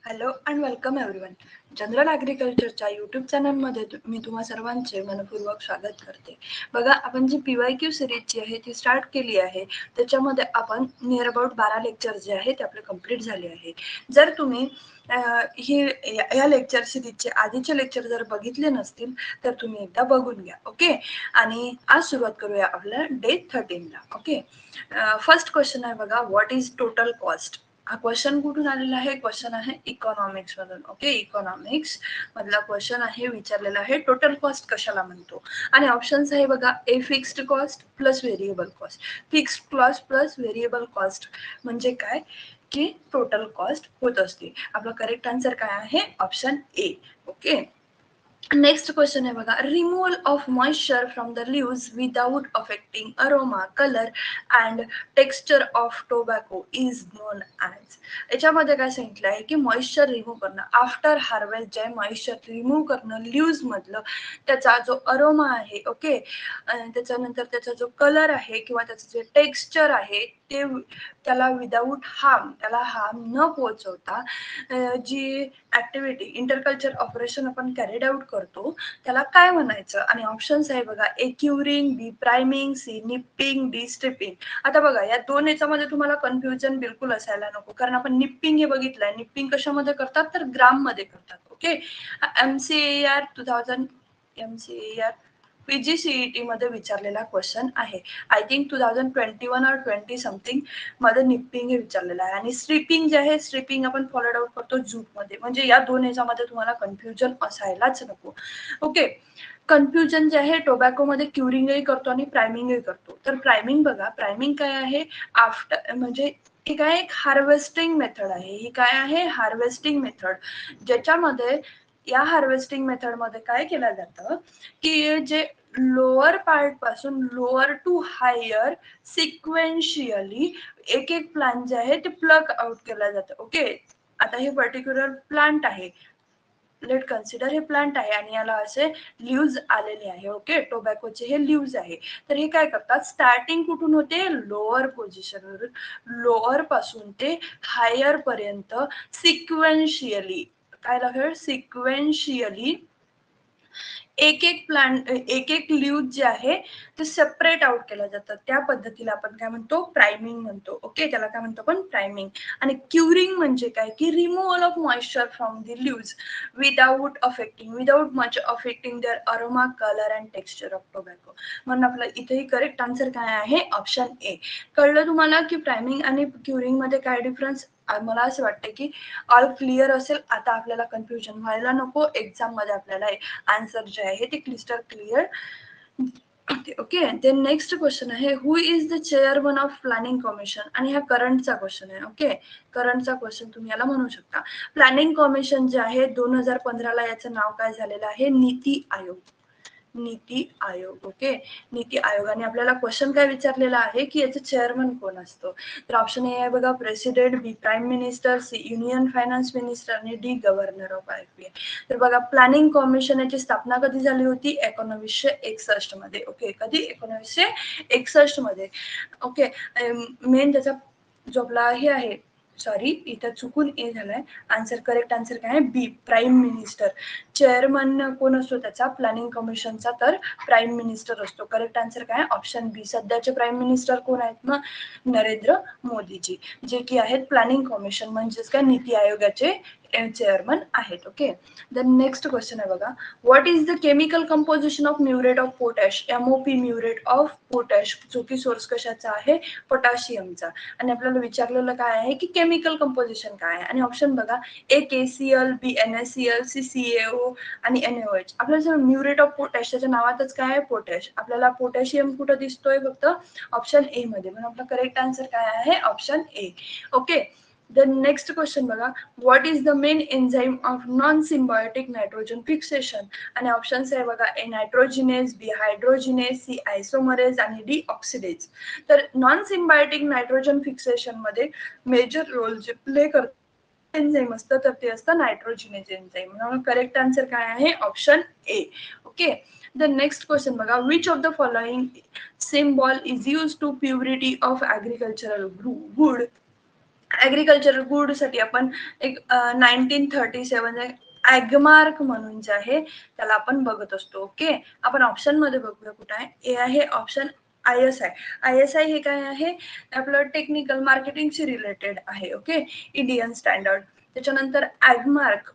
Hello and welcome everyone. General ॲग्रिकल्चरच्या YouTube चॅनलमध्ये मी तुम्हा सर्वांचे मनपूर्वक स्वागत करते. बघा, आपण जी PYQ सिरीजची आहे ती स्टार्ट केली आहे. त्याच्यामध्ये आपण नियर अबाउट 12 लेक्चर जे आहे ते आपले कंप्लीट झाले आहे. जर तुम्ही ही या लेक्चर सिरीजचे आधीचे लेक्चर जर बघितले नसतील तर तुम्ही एकदा बघून घ्या. ओके, आणि आज सुरुवात करूया आपल्या डे 13ला. ओके, फर्स्ट क्वेश्चन आहे बघा, व्हॉट इज टोटल कॉस्ट. हा क्वेश्चन कुठून आलेला आहे? क्वेश्चन आहे इकॉनॉमिक्स मधून. ओके, इकॉनॉमिक्स मधला क्वेश्चन आहे, विचारलेला आहे टोटल कॉस्ट कशाला म्हणतो. आणि ऑप्शन्स आहे बघा, a fixed cost plus variable cost. Fixed cost plus variable cost म्हणजे काय की टोटल कॉस्ट होत असते. आपला करेक्ट आन्सर काय आहे? Option A. Okay, next question आहे बघा, removal of moisture from the leaves without affecting aroma, colour and texture of tobacco is non as. याच्यामध्ये काय सांगितलं आहे की मॉइश्चर रिमूव्ह करणं आफ्टर हार्वेस्ट, जे मॉइश्चर रिमूव्ह करणं लीव्स मधलं, त्याचा जो अरोमा आहे, ओके, त्याच्यानंतर त्याचा जो कलर आहे किंवा त्याचं जे टेक्स्चर आहे ते त्याला विदाऊट हार्म, त्याला हार्म न पोहोचवता जी ऍक्टिव्हिटी इंटरकल्चर ऑपरेशन आपण कॅरीड आउट करतो त्याला काय म्हणायचं. आणि ऑप्शन्स आहे बघा, ए क्युरिंग, बी प्रायमिंग, सी निप्पिंग, डी स्ट्रिपिंग. आता बघा, या दोन याच्यामध्ये तुम्हाला कन्फ्युजन बिलकुल असायला नको, कारण आपण निप्पिंग हे बघितलंय. निप्पिंग कशामध्ये करतात तर ग्राम मध्ये करतात. ओके, MCAR 2000 MCAR PGCET मध्ये विचारलेला क्वेश्चन आहे. आय थिंक 2021 और 20 समथिंग मध्ये निप्पिंग हे विचारलेलं आहे. आणि स्ट्रिपिंग जे आहे, स्ट्रिपिंग आपण फॉलोड आउट करतो जूट मध्ये. म्हणजे या दोन याच्यामध्ये तुम्हाला कन्फ्युजन असायलाच नको. ओके, कन्फ्युजन जे आहे, टोबॅको मध्ये क्युरिंगही करतो आणि प्रायमिंगही करतो. तर प्रायमिंग बघा, प्रायमिंग काय आहे, आफ्टर म्हणजे ही काय एक हार्वेस्टिंग मेथड आहे. ही काय आहे? हार्वेस्टिंग मेथड, ज्याच्यामध्ये या हार्वेस्टिंग मेथड मध्ये काय केलं जातं की जे लोअर पार्ट पासून लोअर टू हायर सिक्वेन्शियली एक एक प्लांट जे आहे ते प्लग आउट केलं जातं. ओके, आता हे पर्टिक्युलर प्लांट आहे, लेट कन्सिडर हे प्लांट आहे आणि याला असे लीव्ज आलेले आहे. ओके, टोबॅकोचे हे लीव्ज आहे. तर हे काय करतात, स्टार्टिंग कुठून होते? लोअर पोझिशनवरून, लोअर पासून ते हायर पर्यंत सिक्वेन्शियली, काय लागेल, सिक्वेन्शियली एक एक प्लांट, एक एक लीव्ह जे आहे ते सेपरेट आउट केलं जातं. त्या पद्धतीला आपण काय म्हणतो? प्रायमिंग म्हणतो. ओके, त्याला काय म्हणतो आपण? प्रायमिंग. आणि क्युरिंग म्हणजे काय की removal of moisture from the leaves without much affecting their aroma, colour and texture of tobacco. म्हणून आपलं इथेही करेक्ट आन्सर काय आहे? Option A. कळलं तुम्हाला की प्रायमिंग आणि क्युरिंग मध्ये काय डिफरन्स? मला असं वाटतं की ऑल क्लिअर असेल. आता आपल्याला कन्फ्युजन व्हायला नको. एक्झाम मध्ये आपल्याला आन्सर जे आहे ते क्लिस्टर clear. Okay, then next question आहे, who is the chairman of planning commission. आणि हा करंटचा क्वेश्चन आहे. ओके, करंटचा क्वेश्चन तुम्ही याला म्हणू शकता. प्लॅनिंग कमिशन जे आहे 2015ला याचं नाव काय झालेलं आहे? नीती आयोग. नीती आयोग. ओके, नीती आयोगाने आपल्याला क्वेश्चन काय विचारलेला आहे की याचं चेअरमन कोण असतो. तर ऑप्शन ए आहे बघा, president, B prime minister, C union finance minister आणि डी गव्हर्नर ऑफ RBI. तर बघा, प्लॅनिंग कमिशन याची स्थापना कधी झाली होती? 1961 मध्ये. ओके, कधी? 1961 मध्ये. ओके, मेन त्याचा जो आपला हे आहे, सॉरी इथं चुकून ए झालाय. आन्सर, करेक्ट आन्सर काय आहे? बी, प्राईम मिनिस्टर. चेअरमन कोण असतो त्याचा? प्लॅनिंग कमिशनचा तर प्राईम मिनिस्टर असतो. करेक्ट आन्सर काय? ऑप्शन बी. सध्याचे प्राईम मिनिस्टर कोण आहेत मग? नरेंद्र मोदीजी, जे की आहेत प्लॅनिंग कमिशन म्हणजेच काय नीती आयोगाचे चेअरमन आहेत. ओके, द नेक्स्ट क्वेश्चन आहे बघा, what is the chemical composition of muriate of potash. MOP, muriate of potash, जो की सोर्स कशाचा आहे? पोटॅशियमचा. आणि आपल्याला विचारलेलं काय आहे की केमिकल कंपोजिशन काय आहे. आणि ऑप्शन बघा, ए KCl, बी NaCl, सी CaO आणि NaOH. आपल्याला म्युरेट ऑफ पोटॅश, त्याच्या नावातच काय आहे? पोटॅश. आपल्याला पोटॅशियम कुठं दिसतोय? फक्त ऑप्शन ए मध्ये. म्हणून आपला करेक्ट आन्सर काय आहे? Option A. Okay, the next question बघा, what is the main enzyme of non symbiotic nitrogen fixation. आणि ऑप्शन्स आहे बघा, A nitrogenase, B hydrogenase, C isomerase आणि डी ऑक्सिडेज. तर नॉन सिम्बायोटिक नायट्रोजन फिक्सेशन मध्ये major role जे play करतात enzyme असतं तर ते असतं नायट्रोजिनेज एन्झाईम. म्हणून करेक्ट आन्सर काय आहे? Option A. Okay, the next question बघा, which of the following symbol is used to purity of agricultural wood agricultural good साठी आपण एक 1937 ऍगमार्क म्हणून जे आहे त्याला आपण बघत असतो. ओके, आपण ऑप्शन मध्ये बघूया कुठे आहे. ए आहे ऑप्शन ISI. ISI हे काय आहे, आपलं टेक्निकल मार्केटिंगशी रिलेटेड आहे. Okay, Indian standard. त्याच्यानंतर ऍगमार्क.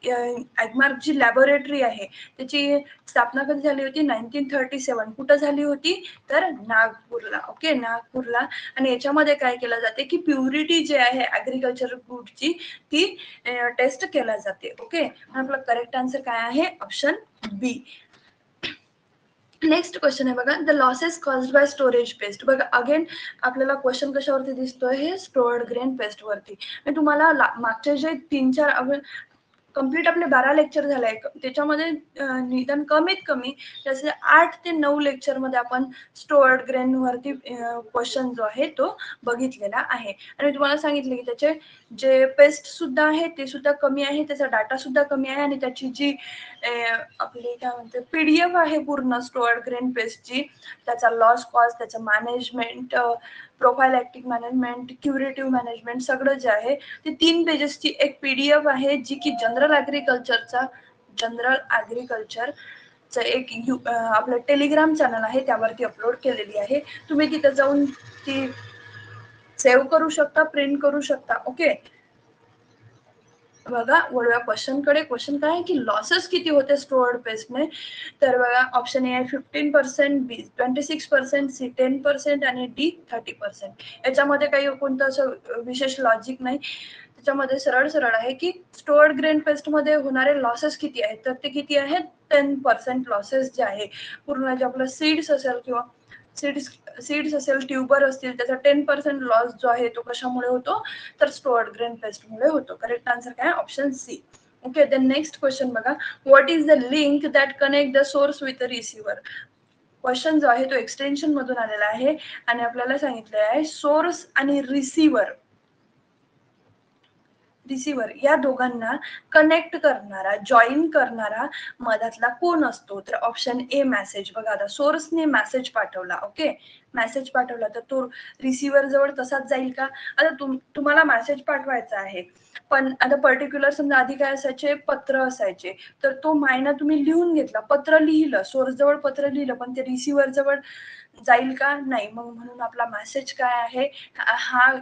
ऍगमार्क जी लॅबोरेटरी आहे त्याची स्थापना कधी झाली होती, 1937. कुठं झाली होती, तर नागपूरला. ओके, नागपूरला. आणि याच्यामध्ये काय केलं जाते की प्युरिटी जे आहे ऍग्रिकल्चरल गुडची ती टेस्ट केल्या जाते. ओके, आपला करेक्ट आन्सर काय आहे, ऑप्शन बी. नेक्स्ट क्वेश्चन आहे बघा, the losses caused by storage paste. बघा अगेन आपल्याला क्वेश्चन कशावरती दिसतोय, हे स्टोअर्ड ग्रेन पेस्ट वरती. तुम्हाला मागचे जे 3-4 कंप्लीट आपले 12 लेक्चर झाले त्याच्यामध्ये निदान कमीत कमी जसे 8 ते 9 लेक्चर मध्ये आपण स्टोअर्ड ग्रेन वरती क्वेश्चन जो आहे तो बघितलेला आहे. आणि तुम्हाला सांगितले की त्याचे जे पेस्ट सुद्धा आहे ते सुद्धा कमी आहे, त्याचा डाटा सुद्धा कमी आहे, आणि त्याची जी आपली काय म्हणते PDF आहे पूर्ण स्टोअर्ड ग्रेन पेस्टची, त्याचा लॉस कॉस्ट, त्याचं मॅनेजमेंट, प्रोफायलॅक्टिक मॅनेजमेंट, क्युरेटिव्ह मॅनेजमेंट, सगळं जे आहे ते 3 पेजेसची एक PDF आहे जी की जनरल ॲग्रिकल्चरचं एक आपलं टेलिग्राम चॅनल आहे त्यावरती अपलोड केलेली आहे. तुम्ही तिथे जाऊन ती सेव्ह करू शकता, प्रिंट करू शकता. ओके, बघा वळूया क्वेश्चन कडे. क्वेश्चन काय आहे की लॉसेस किती होते स्टोअर्ड पेस्टने, तर बघा ऑप्शन ए आहे 15%, बी 26%, सी 10% आणि डी 30%. याच्यामध्ये काही कोणतं असं विशेष लॉजिक नाही, त्याच्यामध्ये सरळ सरळ आहे की स्टोअर्ड ग्रेन पेस्ट मध्ये होणारे लॉसेस किती आहेत, तर ते किती आहेत, 10% लॉसेस जे आहे. पूर्ण जे आपलं सीड्स असेल किंवा सीड्स असेल, ट्युबर असतील, त्याचा 10% लॉस जो आहे तो कशामुळे होतो, तर स्टोअर्ड ग्रेन पेस्टमुळे होतो. करेक्ट आन्सर काय, option C. Okay, then next question बघा, what is the link that connect the source with the receiver. Question जो आहे तो एक्सटेन्शन मधून आलेला आहे आणि आपल्याला सांगितलं आहे सोर्स आणि रिसिव्हर या दोघांना कनेक्ट करणारा, जॉईन करणारा मधातला कोण असतो, तर ऑप्शन ए मेसेज. बघा आता सोर्सने मेसेज पाठवला, ओके, मेसेज पाठवला तर तो रिसिव्हर जवळ तसाच जाईल का. आता तुम्हाला मेसेज पाठवायचा आहे, पण आता पर्टिक्युलर समजा आधी काय असायचे, पत्र असायचे, तर तो मायना तुम्ही लिहून घेतला, पत्र लिहिलं, सोर्स जवळ पत्र लिहिलं, पण ते रिसिव्हर जवळ जाईल का, नाही. मग म्हणून आपला मेसेज काय आहे, हा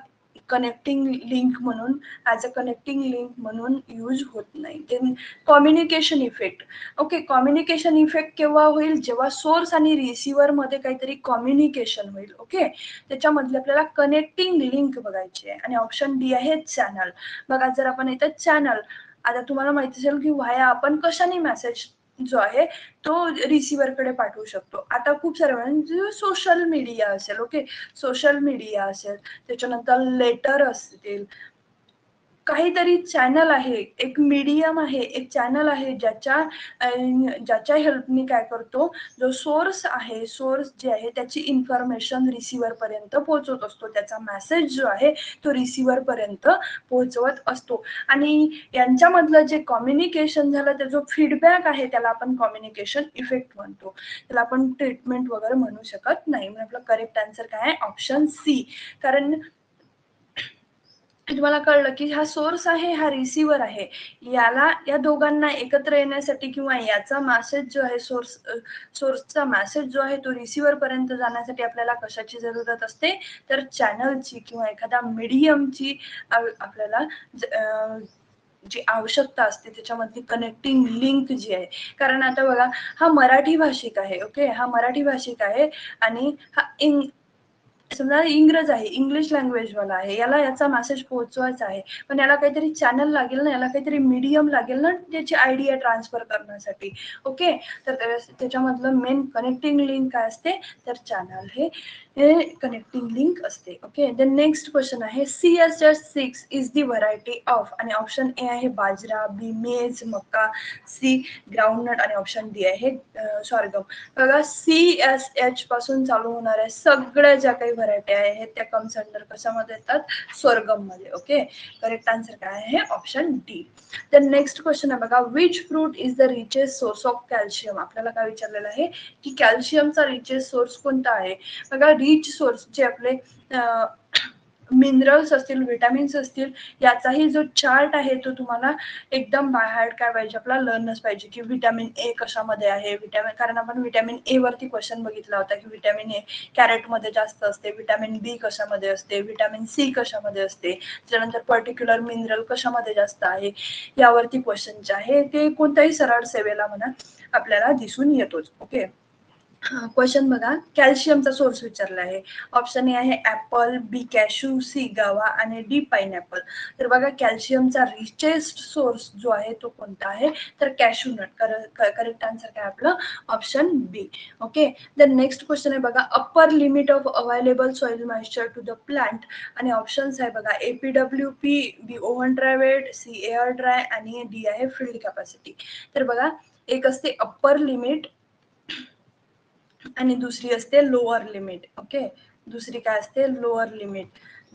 कनेक्टिंग लिंक म्हणून, ॲज अ कनेक्टिंग लिंक म्हणून यूज होत नाही. Then communication effect. Okay, communication effect केव्हा होईल, जेव्हा सोर्स आणि रिसिव्हर मध्ये काहीतरी कम्युनिकेशन होईल. ओके, त्याच्यामधले आपल्याला कनेक्टिंग लिंक बघायची आहे आणि ऑप्शन डी आहे चॅनल. बघा जर आपण इथं चॅनल, आता तुम्हाला माहिती असेल की व्हाया आपण कशाने मेसेज जो आहे तो रिसिव्हरकडे पाठवू शकतो. आता खूप सारे म्हणजे सोशल मीडिया असेल, ओके, सोशल मीडिया असेल, त्याच्यानंतर लेटर असतील, काहीतरी चॅनल आहे, एक मीडियम आहे, एक चॅनल आहे ज्याच्या हेल्पनी काय करतो, जो सोर्स आहे, सोर्स जे आहे त्याची इन्फॉर्मेशन रिसिव्हर पर्यंत पोहोचवत असतो, त्याचा मेसेज जो आहे तो रिसिव्हर पर्यंत पोहोचवत असतो. आणि यांच्यामधलं जे कम्युनिकेशन झालं, त्याचा जो फीडबॅक आहे त्याला आपण कम्युनिकेशन इफेक्ट म्हणतो, त्याला आपण ट्रीटमेंट वगैरे म्हणू शकत नाही. म्हणजे आपलं करेक्ट आन्सर काय आहे, ऑप्शन सी. कारण तुम्हाला कळलं की हा सोर्स आहे, हा रिसिव्हर आहे, या दोघांना एकत्र येण्यासाठी किंवा याचा मेसेज जो आहे, सोर्सचा मेसेज जो आहे तो रिसिव्हर पर्यंत जाण्यासाठी आपल्याला कशाची जरूरत असते, तर चॅनलची किंवा एखाद्या मीडियमची आपल्याला जी आवश्यकता असते, त्याच्यामधली कनेक्टिंग लिंक जी आहे. कारण आता बघा हा मराठी भाषिक आहे, ओके, हा मराठी भाषिक आहे आणि हा समजा इंग्रज आहे, इंग्लिश लँग्वेज वाला आहे, याला याचा मेसेज पोहोचवायचा आहे, पण याला काहीतरी चॅनल लागेल ना, याला काहीतरी मीडियम लागेल ना त्याची आयडिया ट्रान्सफर करण्यासाठी. ओके, तर त्याच्यामधलं मेन कनेक्टिंग लिंक काय असते, तर चॅनल हे कनेक्टिंग लिंक असते. ओके, द नेक्स्ट क्वेश्चन आहे, CSH6 is the variety of, आणि ऑप्शन ए आहे बाजरा, बी मेज, मक्का, सी ग्राउंडनट आणि ऑप्शन डी आहे सॉर्गम. बघा CSH पासून चालू होणाऱ्या सगळ्या ज्या काही व्हरायटी आहेत त्या कम्स अंडर कशामध्ये येतात, स्वर्गम मध्ये. ओके, करेक्ट आन्सर काय आहे, option D. The next question आहे बघा, which fruit is the richest source of calcium. आपल्याला काय विचारलेलं आहे की कॅल्शियमचा रिचेस्ट सोर्स कोणता आहे. बघा रिच सोर्स जे आपले मिनरल्स असतील, विटॅमिन्स असतील, याचाही जो चार्ट आहे तो तुम्हाला एकदम बाय हार्ट काय पाहिजे, आपला लर्नच पाहिजे की व्हिटॅमिन ए कशामध्ये आहे. कारण आपण व्हिटॅमिन ए वरती क्वेश्चन बघितला होता की व्हिटॅमिन ए कॅरेटमध्ये जास्त असते, व्हिटॅमिन बी कशामध्ये असते, व्हिटॅमिन सी कशामध्ये असते, त्यानंतर पर्टिक्युलर मिनरल कशामध्ये जास्त आहे, यावरती क्वेश्चन जे आहे ते कोणत्याही सरळ सेवेला म्हणा आपल्याला दिसून येतोच. ओके, क्वेश्चन बघा, कॅल्शियमचा सोर्स विचारला आहे. ऑप्शन ए आहे ऍपल, बी कॅशू, सी गावा आणि डी पाइनएपल. तर बघा कॅल्शियमचा रिचेस्ट सोर्स जो आहे तो कोणता आहे, तर कॅशू नट. करेक्ट आन्सर काय आपलं, option B. Okay, then next question आहे बघा, upper limit of available soil moisture to the plant. आणि ऑप्शन्स आहे बघा APWP, B oven dry weight, C air dry आणि डी आहे फील्ड कॅपॅसिटी. तर बघा, एक असते अप्पर लिमिट आणि दुसरी असते लोअर लिमिट. ओके, दुसरी काय असते, लोअर लिमिट,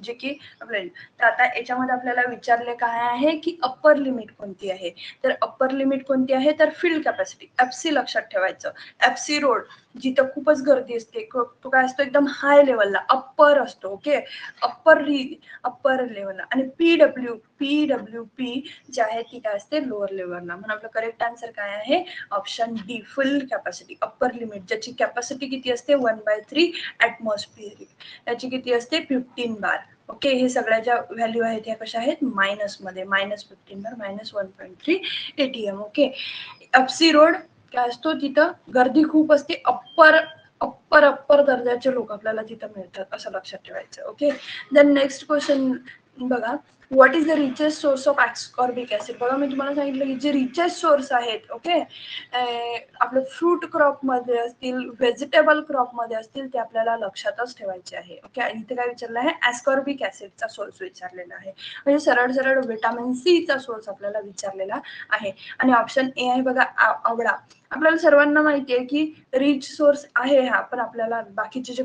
जे की आपल्याला, तर आता याच्यामध्ये आपल्याला विचारले काय आहे की अप्पर लिमिट कोणती आहे. तर अप्पर लिमिट कोणती आहे, तर फील्ड कॅपॅसिटी, FC लक्षात ठेवायचं. FC रोड जिथं खूपच गर्दी असते, तो काय असतो, एकदम हाय लेवलला अप्पर असतो. ओके, अप्पर लेवलला. आणि PWP जे आहे ती काय असते, लोअर लेवलला. म्हणून आपलं करेक्ट आन्सर काय आहे, ऑप्शन डी, फुल कॅपॅसिटी. अप्पर लिमिट ज्याची कॅपॅसिटी किती असते, 1/3 ऍटमॉस्फिअरिक, याची किती असते, 15 बार. ओके, हे सगळ्या ज्या व्हॅल्यू आहेत ह्या कशा आहेत, मायनस मध्ये, -15 बार, -1.3 ATM. ओके, FC रोड काय असतो, तिथं गर्दी खूप असते, अप्पर दर्जाचे लोक आपल्याला तिथं मिळतात, असं लक्षात ठेवायचं. ओके, देन नेक्स्ट क्वेश्चन बघा, what is the richest source of ascorbic acid. बघा, मी तुम्हाला सांगितलं की जे रिचेस्ट सोर्स आहेत, ओके, आपलं फ्रूट क्रॉप मध्ये असतील, व्हेजिटेबल क्रॉप मध्ये असतील, ते आपल्याला लक्षातच ठेवायचे आहे. ओके, इथे काय विचारलं आहे, ॲस्कॉर्बिक ऍसिडचा सोर्स विचारलेला आहे. म्हणजे सरळ सरळ व्हिटॅमिन सी चा सोर्स आपल्याला विचारलेला आहे. आणि ऑप्शन ए आहे बघा, आवळा. आपल्याला सर्वांना माहिती आहे की रिच सोर्स आहे हा, पण आपल्याला बाकीचे जे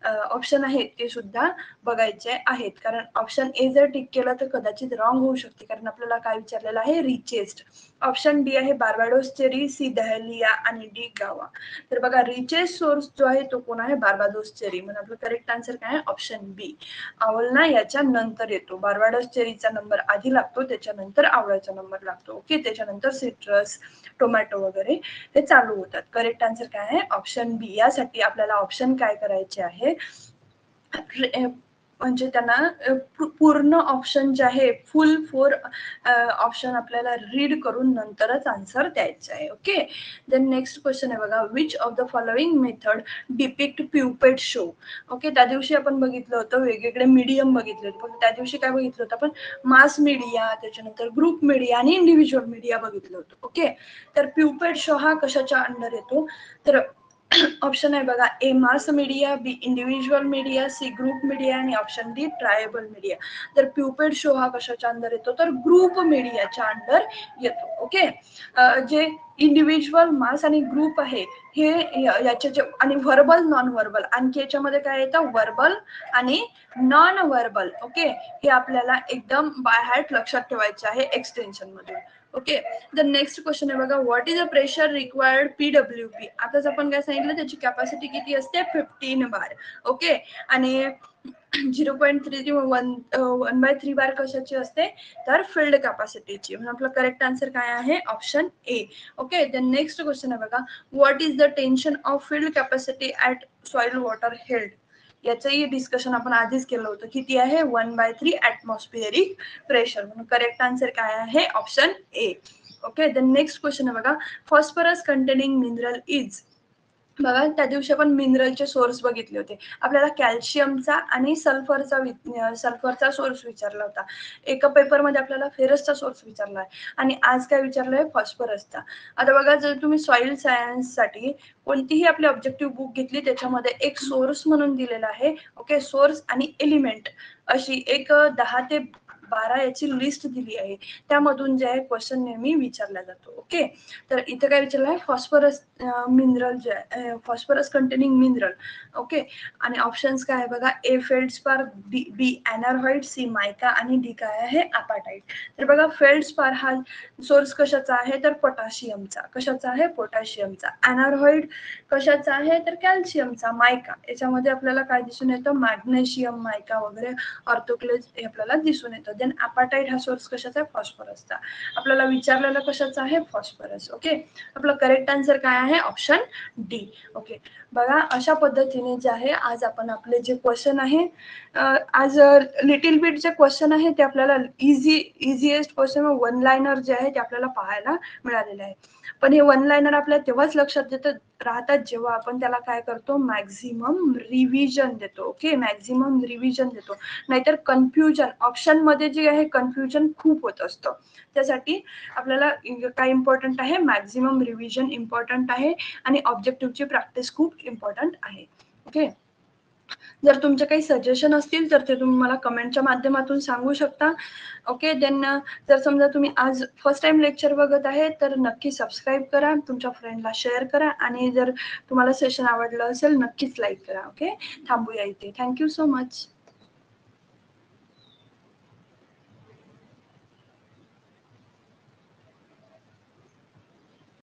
ऑप्शन आहेत ते सुद्धा बघायचे आहेत. कारण ऑप्शन ए जर टिक केलं तर कदाचित रॉंग होऊ शकते, कारण आपल्याला काय विचारलेलं आहे, रिचेस्ट. ऑप्शन डी आहे बार्बाडोस चेरी, सी दहलिया आणि डी गावा. तर बघा, रिचेस्ट सोर्स जो आहे तो कोण आहे, बार्बाडोस चेरी. म्हणजे आपलं करेक्ट आन्सर काय आहे, ऑप्शन बी. आवळा याच्या नंतर येतो, बार्बाडोस चेरीचा नंबर आधी लागतो, त्याच्यानंतर आवळ्याचा नंबर लागतो. ओके, त्याच्यानंतर सिट्रस, टोमॅटो वगैरे ते चालू होतात. करेक्ट आन्सर काय आहे, ऑप्शन बी. यासाठी आपल्याला ऑप्शन काय करायचे आहे, म्हणजे त्यांना पूर्ण ऑप्शन जे आहे, फुल 4 ऑप्शन आपल्याला रीड करून नंतरच आन्सर द्यायचं आहे. ओके, देन नेक्स्ट क्वेश्चन आहे बघा, which of the following method depict puppet show. Okay, त्या दिवशी आपण बघितलं होतं वेगवेगळे मीडियम बघितले होते, पण त्या दिवशी काय बघितलं होतं आपण, मास मीडिया, त्याच्यानंतर ग्रुप मीडिया आणि इंडिव्हिज्युअल मीडिया बघितलं होतं. ओके, तर प्युपेट शो हा कशाच्या अंडर येतो, तर ऑप्शन आहे बघा, A mass media, B individual media, C group media आणि ऑप्शन डी ट्रायबल मीडिया. तर प्युपेट शो हा कशाच्या अंडर येतो, तर ग्रुप मीडियाच्या अंडर येतो. ओके, जे इंडिव्हिज्युअल, मास आणि ग्रुप आहे हे याचे जे, आणि व्हर्बल, नॉन व्हर्बल, आणखी याच्यामध्ये काय येतं, व्हर्बल आणि नॉन व्हर्बल. ओके, हे आपल्याला एकदम बाय हार्ट लक्षात ठेवायचे आहे एक्सटेन्शन मध्ये. ओके, द नेक्स्ट क्वेश्चन आहे बघा, what is a pressure required PWP. आताच आपण काय सांगितलं, त्याची कॅपॅसिटी किती असते, 15 बार. ओके, आणि 0.3 1/3 बार कशाची असते, तर फील्ड कॅपॅसिटीची. म्हणून आपलं करेक्ट आन्सर काय आहे, option A. Okay, then next question आहे बघा, what is the tension of field capacity at soil water held. याचंही डिस्कशन आपण आधीच केलं होतं, किती आहे, 1/3 ऍटमॉस्फिअरिक प्रेशर. म्हणून करेक्ट आन्सर काय आहे, option A. Okay, then next question आहे बघा, फॉस्फरस कंटेनिंग मिनरल इज. बघा, त्या दिवशी आपण मिनरलचे सोर्स बघितले होते, आपल्याला कॅल्शियमचा आणि सल्फरचा सोर्स विचारला होता. एका पेपरमध्ये आपल्याला फेरसचा सोर्स विचारला आहे, आणि आज काय विचारलंय, फॉस्फरसचा. आता बघा, जर तुम्ही सॉइल सायन्स साठी कोणतीही आपली ऑब्जेक्टिव्ह बुक घेतली, त्याच्यामध्ये एक सोर्स म्हणून दिलेला आहे. ओके, सोर्स आणि एलिमेंट अशी एक 10 ते 12 याची लिस्ट दिली आहे, त्यामधून जे आहे क्वेश्चन नेहमी विचारला जातो. ओके, तर इथे काय विचारलं आहे, फॉस्फरस मिनरल जे आहे, फॉस्फरस कंटेनिंग मिनरल. ओके, आणि ऑप्शन्स काय आहे बघा, ए फेल्डस्पार, बी अॅनरव्हाइड, सी मायका आणि डी काय आहे, अपाटाईट. तर बघा फेल्डस्पार हा सोर्स कशाचा आहे, तर पोटॅशियमचा. कशाचा आहे, पोटॅशियमचा. अॅनरव्हाइड कशाचा आहे, तर कॅल्शियमचा. मायका याच्यामध्ये आपल्याला काय दिसून येतं, मॅग्नेशियम, मायका वगैरे ऑर्थोक्लेज हे आपल्याला दिसून येतं. देन अपाटाईट हा सोर्स कशाचा आहे, फॉस्फरसचा. आपल्याला विचारलेलं कशाचा आहे, फॉस्फरस. ओके, आपलं करेक्ट आन्सर काय आहे, ऑप्शन डी. ओके, बघा अशा पद्धतीने जे आहे आज आपण आपले जे क्वेश्चन आहे, आज लिटिल बिट जे क्वेश्चन आहे ते आपल्याला इझिएस्ट क्वेश्चन वन लाइनर जे आहे ते आपल्याला पाहायला मिळालेले आहे. पण हे वन लाइनर आपल्याला तेव्हाच लक्षात राहतात जेव्हा आपण त्याला काय करतो, मॅक्झिमम रिव्हिजन देतो. ओके, मॅक्झिमम रिव्हिजन देतो, नाहीतर कन्फ्युजन ऑप्शन मध्ये जे आहे कन्फ्युजन खूप होत असतं. त्यासाठी आपल्याला काय इम्पॉर्टंट आहे, मॅक्झिमम रिव्हिजन इम्पॉर्टंट आहे आणि ऑब्जेक्टिव्हची प्रॅक्टिस खूप इम्पॉर्टंट आहे. ओके, जर तुमचे काही सजेशन असतील तर ते तुम्ही मला कमेंटच्या माध्यमातून सांगू शकता. ओके, देन जर समजा तुम्ही आज फर्स्ट टाइम लेक्चर बघत आहे तर नक्की सबस्क्राईब करा, तुमच्या फ्रेंडला शेअर करा आणि जर तुम्हाला सेशन आवडलं असेल नक्कीच लाईक करा. ओके, थांबूया इथे. Thank you so much.